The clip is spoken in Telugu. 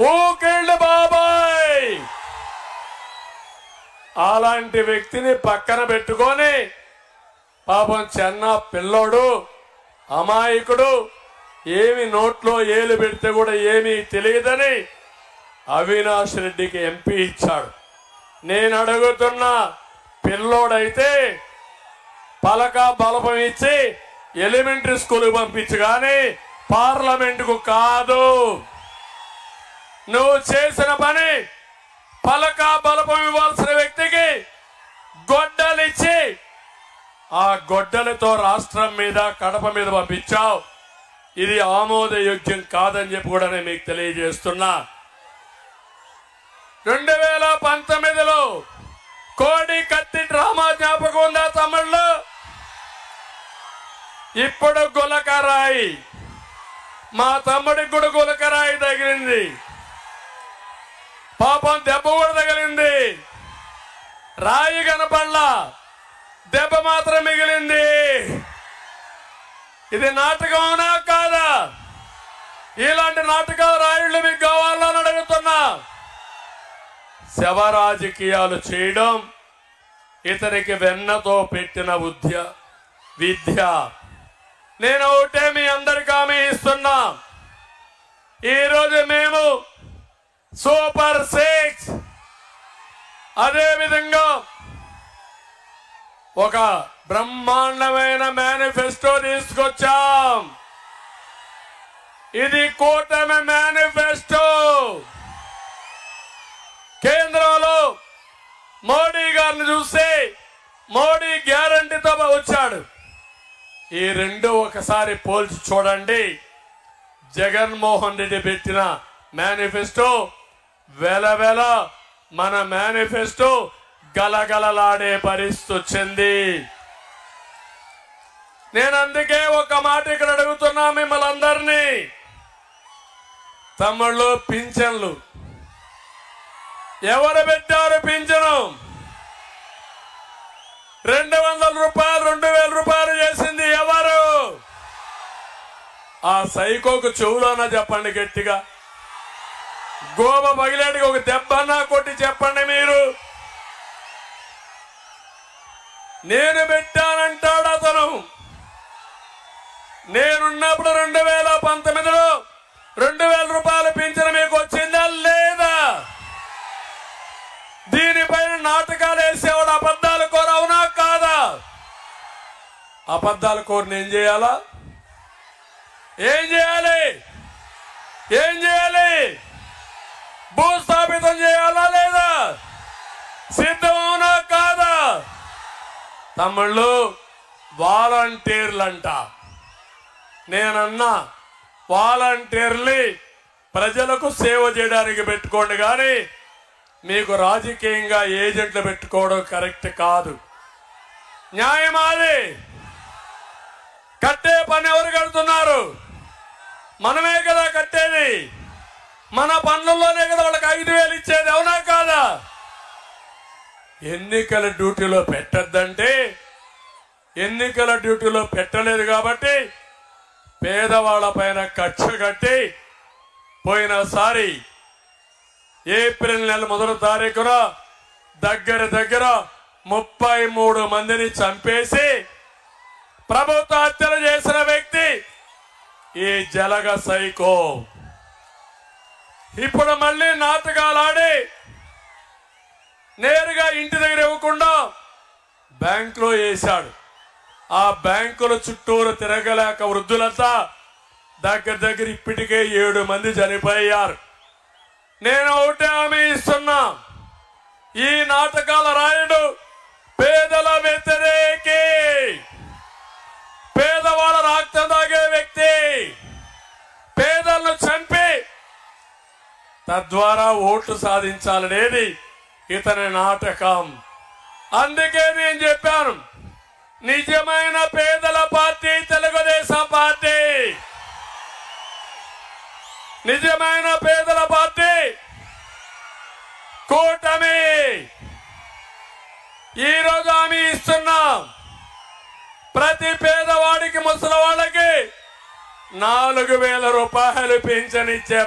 ఊకిళ్ళ బాబాయ్ అలాంటి వ్యక్తిని పక్కన పెట్టుకొని పాపం చెన్న పిల్లోడు అమాయకుడు ఏమి నోట్లో ఏలు పెడితే కూడా ఏమీ తెలియదని అవినాష్ రెడ్డికి ఎంపీ ఇచ్చాడు. నేను అడుగుతున్నా, పిల్లోడైతే పలక బలపం ఇచ్చి ఎలిమెంటరీ స్కూల్కి పంపించు కానీ పార్లమెంటుకు కాదు. నువ్వు చేసిన పని పలక బలపం ఇవ్వాల్సిన వ్యక్తికి గొడ్డలిచ్చి ఆ గొడ్డలతో రాష్ట్రం మీద కడప మీద పంపించావు. ఇది ఆమోదయోగ్యం కాదని చెప్పి కూడా నేను మీకు తెలియజేస్తున్నా. 2019లో కోడి కత్తి డ్రామా జ్ఞాపకం ఉందా తమిళ్లో? ఇప్పుడు గులకరాయి, మా తమ్ముడికి కూడా గులకరాయి తగిలింది. పాపం దెబ్బ కూడా తగిలింది. రాయి కనపడలా, దెబ్బ మాత్రం మిగిలింది. ఇది నాటకం అవునా కాదా? ఇలాంటి నాటకాలు రాయుళ్ళు మీకు కావాలని అడుగుతున్నా. శవ రాజకీయాలు చేయడం ఇతనికి వెన్నతో పెట్టిన విద్య. నేను ఒకటే మీ అందరికీ హామీ ఇస్తున్నా, ఈరోజు మేము సూపర్ 6 అదేవిధంగా ఒక బ్రహ్మాండమైన మేనిఫెస్టో తీసుకొచ్చాం. ఇది కూటమి మేనిఫెస్టో. కేంద్రంలో మోడీ గారిని చూస్తే మోడీ గ్యారంటీతో వచ్చాడు. ఈ రెండు ఒకసారి పోల్చి చూడండి. జగన్మోహన్ రెడ్డి పెట్టిన మేనిఫెస్టో వెలవెల, మన మేనిఫెస్టో గలగలలాడే పరిస్థితి వచ్చింది. నేను అందుకే ఒక మాట ఇక్కడ అడుగుతున్నా మిమ్మల్ని అందరినీ. తమ్ముళ్ళు, పింఛన్లు ఎవరు పెట్టారు? పింఛను 200 రూపాయలు 2000 రూపాయలు చేసింది ఎవరు? ఆ సైకోకు చెవులోనా చెప్పండి గట్టిగా. గోబ పగిలేటికి ఒక దెబ్బన్నా కొట్టి చెప్పండి మీరు. నేను పెట్టానంటాడు అతను. నేనున్నప్పుడు 2019లో 2000 రూపాయలు పింఛను మీకు వచ్చిందా లేదా? దీనిపైన నాటకాలు వేసేవాడు అబద్ధాలు కోరు, అవునా కాదా? అబద్ధాలు కోరిని ఏం చేయాలా? ఏం చేయాలి? భూస్థాపితం చేయాలా లేదా? సిద్ధం, అవునా కాదా? తమ్ముళ్ళు, వాలంటీర్లంట. నేనన్నా వాలంటీర్లు ప్రజలకు సేవ చేయడానికి పెట్టుకోండి కానీ మీకు రాజకీయంగా ఏజెంట్లు పెట్టుకోవడం కరెక్ట్ కాదు. న్యాయమాది. కట్టే పని ఎవరు కడుతున్నారు? మనమే కదా కట్టేది. మన పనుల్లోనే కదా వాళ్ళకి 5000 ఇచ్చేది, అవునా కాదా? ఎన్నికల డ్యూటీలో పెట్టద్దంటే ఎన్నికల డ్యూటీలో పెట్టలేదు కాబట్టి పేదవాళ్ల పైన కక్ష కట్టి పోయినసారి ఏప్రిల్ నెల 1వ తారీఖున దగ్గర 33 మందిని చంపేసి ప్రభుత్వ హత్యలు చేసిన వ్యక్తి ఈ జలగ సైకో. ఇప్పుడు మళ్ళీ నాటకాలు ఆడి నేరుగా ఇంటి దగ్గర ఇవ్వకుండా బ్యాంకులో వేశాడు. ఆ బ్యాంకుల చుట్టూరు తిరగలేక వృద్ధులంతా దగ్గర ఇప్పటికే 7 మంది చనిపోయారు. నేను ఒకటే హామీ ఇస్తున్నా, ఈ నాటకాల రాయుడు పేదల వ్యతిరేకి, పేదవాళ్ళ రక్తం తాగే వ్యక్తి, పేదలను చంపి తద్వారా ఓట్లు సాధించాలనేది ఇతని నాటకం. అందుకే నేను చెప్పాను, నిజమైన పేదల పార్టీ తెలుగుదేశం పార్టీ. నిజమైన పేదల పార్టీ కూటమి. ఈరోజు హామీ ఇస్తున్నాం, ప్రతి పేదవాడికి ముసలి వాళ్ళకి 4000 రూపాయలు పింఛనిచ్చే